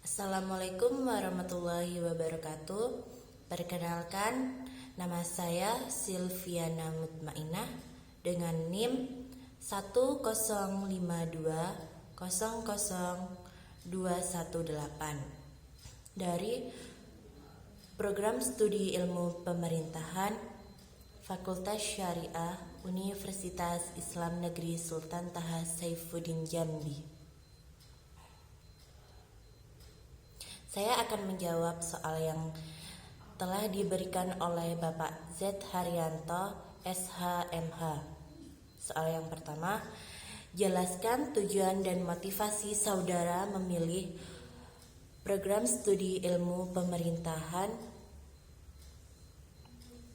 Assalamualaikum warahmatullahi wabarakatuh. Perkenalkan, nama saya Silviana Mutmainah dengan NIM 105200218 dari Program Studi Ilmu Pemerintahan Fakultas Syariah Universitas Islam Negeri Sultan Taha Saifuddin Jambi. Saya akan menjawab soal yang telah diberikan oleh Bapak Z. Haryanto, SHMH. Soal yang pertama, jelaskan tujuan dan motivasi saudara memilih program studi ilmu pemerintahan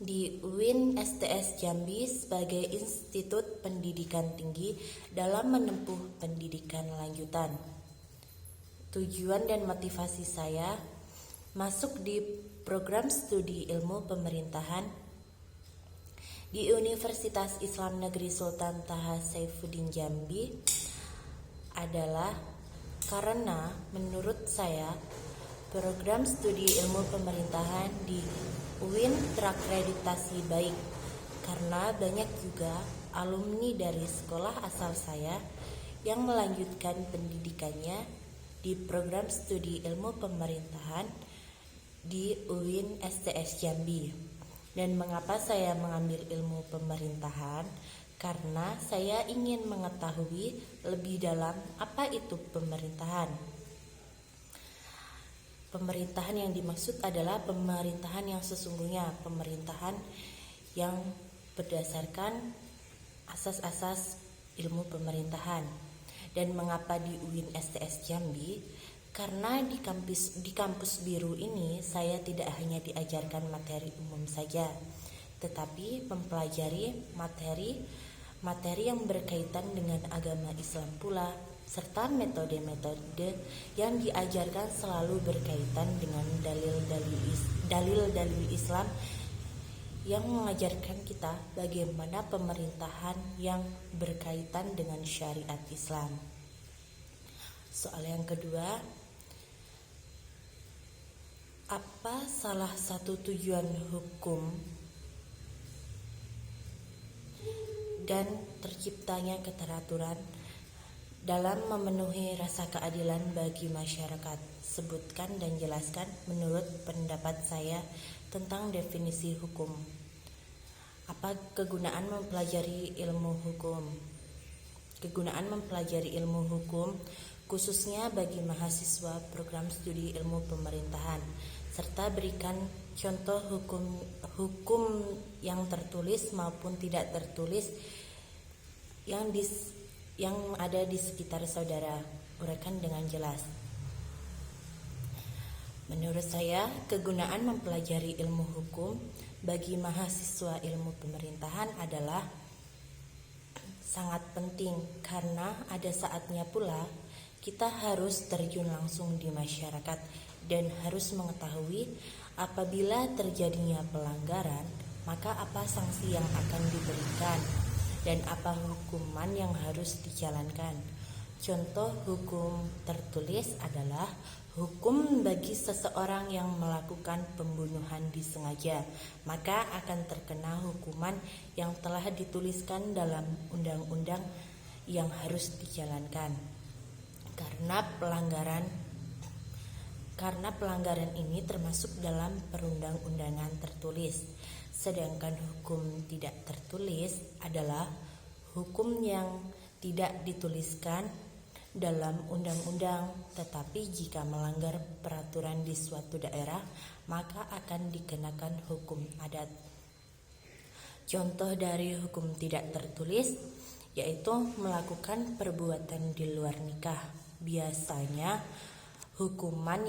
di UIN STS Jambi sebagai institut pendidikan tinggi dalam menempuh pendidikan lanjutan. Tujuan dan motivasi saya masuk di program studi ilmu pemerintahan di Universitas Islam Negeri Sultan Taha Saifuddin Jambi adalah karena menurut saya program studi ilmu pemerintahan di UIN terakreditasi baik, karena banyak juga alumni dari sekolah asal saya yang melanjutkan pendidikannya di program studi ilmu pemerintahan di UIN STS Jambi. Dan mengapa saya mengambil ilmu pemerintahan? Karena saya ingin mengetahui lebih dalam apa itu pemerintahan. Pemerintahan yang dimaksud adalah pemerintahan yang sesungguhnya, pemerintahan yang berdasarkan asas-asas ilmu pemerintahan. Dan mengapa di UIN STS Jambi? Karena di kampus biru ini saya tidak hanya diajarkan materi umum saja, tetapi mempelajari materi yang berkaitan dengan agama Islam pula, serta metode-metode yang diajarkan selalu berkaitan dengan dalil-dalil Islam yang mengajarkan kita bagaimana pemerintahan yang berkaitan dengan syariat Islam. Soal yang kedua, apa salah satu tujuan hukum dan terciptanya keteraturan dalam memenuhi rasa keadilan bagi masyarakat? Sebutkan dan jelaskan menurut pendapat saya tentang definisi hukum. Apa kegunaan mempelajari ilmu hukum? Kegunaan mempelajari ilmu hukum khususnya bagi mahasiswa program studi ilmu pemerintahan, serta berikan contoh hukum yang tertulis maupun tidak tertulis yang ada di sekitar saudara. Uraikan dengan jelas. Menurut saya, kegunaan mempelajari ilmu hukum bagi mahasiswa ilmu pemerintahan adalah sangat penting, karena ada saatnya pula kita harus terjun langsung di masyarakat dan harus mengetahui apabila terjadinya pelanggaran, maka apa sanksi yang akan diberikan dan apa hukuman yang harus dijalankan. Contoh hukum tertulis adalah hukum bagi seseorang yang melakukan pembunuhan disengaja, maka akan terkena hukuman yang telah dituliskan dalam undang-undang yang harus dijalankan. Karena pelanggaran ini termasuk dalam perundang-undangan tertulis. Sedangkan hukum tidak tertulis adalah hukum yang tidak dituliskan dalam undang-undang, tetapi jika melanggar peraturan di suatu daerah, maka akan dikenakan hukum adat. Contoh dari hukum tidak tertulis yaitu melakukan perbuatan di luar nikah. Biasanya hukuman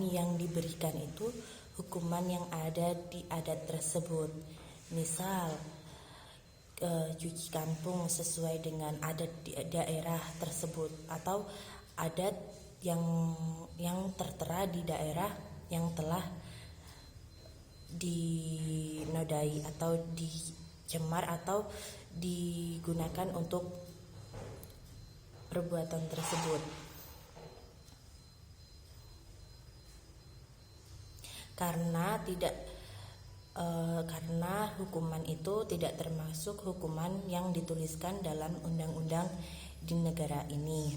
yang diberikan itu hukuman yang ada di adat tersebut. Misal cuci kampung sesuai dengan adat di daerah tersebut, atau adat yang tertera di daerah yang telah dinodai atau dicemar atau digunakan untuk perbuatan tersebut. karena hukuman itu tidak termasuk hukuman yang dituliskan dalam undang-undang di negara ini.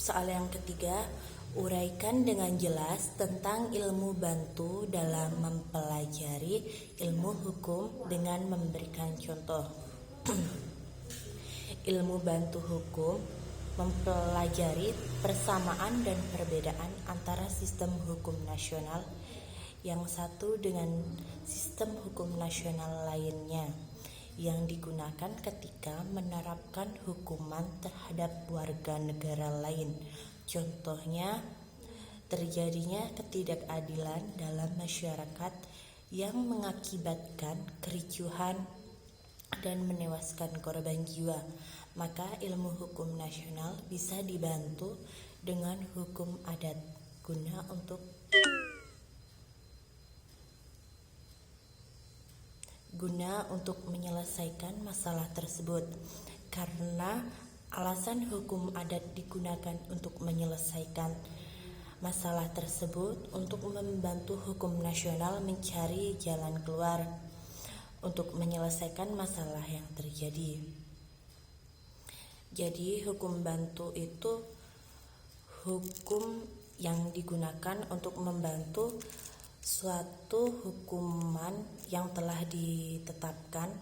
Soal yang ketiga, uraikan dengan jelas tentang ilmu bantu dalam mempelajari ilmu hukum dengan memberikan contoh. Ilmu bantu hukum mempelajari persamaan dan perbedaan antara sistem hukum nasional yang satu dengan sistem hukum nasional lainnya yang digunakan ketika menerapkan hukuman terhadap warga negara lain. Contohnya, terjadinya ketidakadilan dalam masyarakat yang mengakibatkan kericuhan dan menewaskan korban jiwa. Maka ilmu hukum nasional bisa dibantu dengan hukum adat guna untuk menyelesaikan masalah tersebut. Karena alasan hukum adat digunakan untuk menyelesaikan masalah tersebut untuk membantu hukum nasional mencari jalan keluar untuk menyelesaikan masalah yang terjadi. Jadi hukum bantu itu hukum yang digunakan untuk membantu suatu hukuman yang telah ditetapkan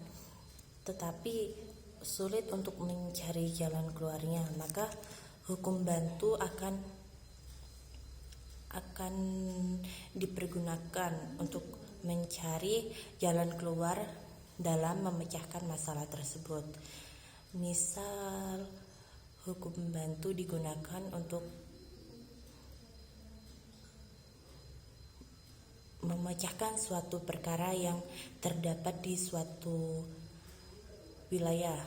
tetapi sulit untuk mencari jalan keluarnya, maka hukum bantu akan dipergunakan untuk mencari jalan keluar dalam memecahkan masalah tersebut. Misal, hukum bantu digunakan untuk memecahkan suatu perkara yang terdapat di suatu wilayah.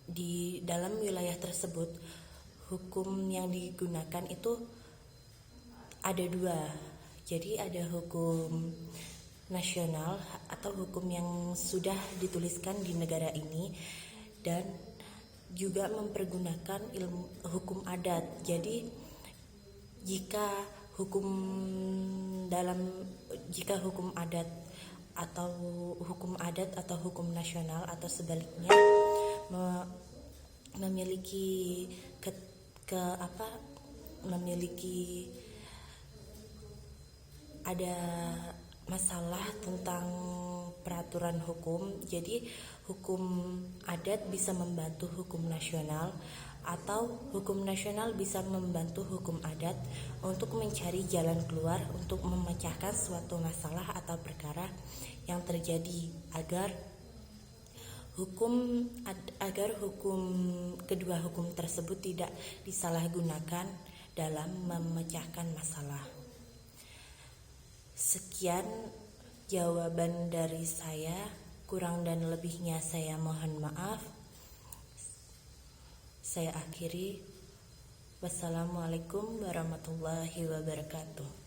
Di dalam wilayah tersebut, hukum yang digunakan itu ada dua. Jadi ada hukum nasional atau hukum yang sudah dituliskan di negara ini, dan juga mempergunakan hukum adat. Jadi jika hukum adat atau hukum nasional atau sebaliknya memiliki ada masalah tentang peraturan hukum, jadi hukum adat bisa membantu hukum nasional atau hukum nasional bisa membantu hukum adat untuk mencari jalan keluar untuk memecahkan suatu masalah atau perkara yang terjadi agar kedua hukum tersebut tidak disalahgunakan dalam memecahkan masalah. Sekian jawaban dari saya, kurang dan lebihnya saya mohon maaf. Saya akhiri. Wassalamualaikum warahmatullahi wabarakatuh.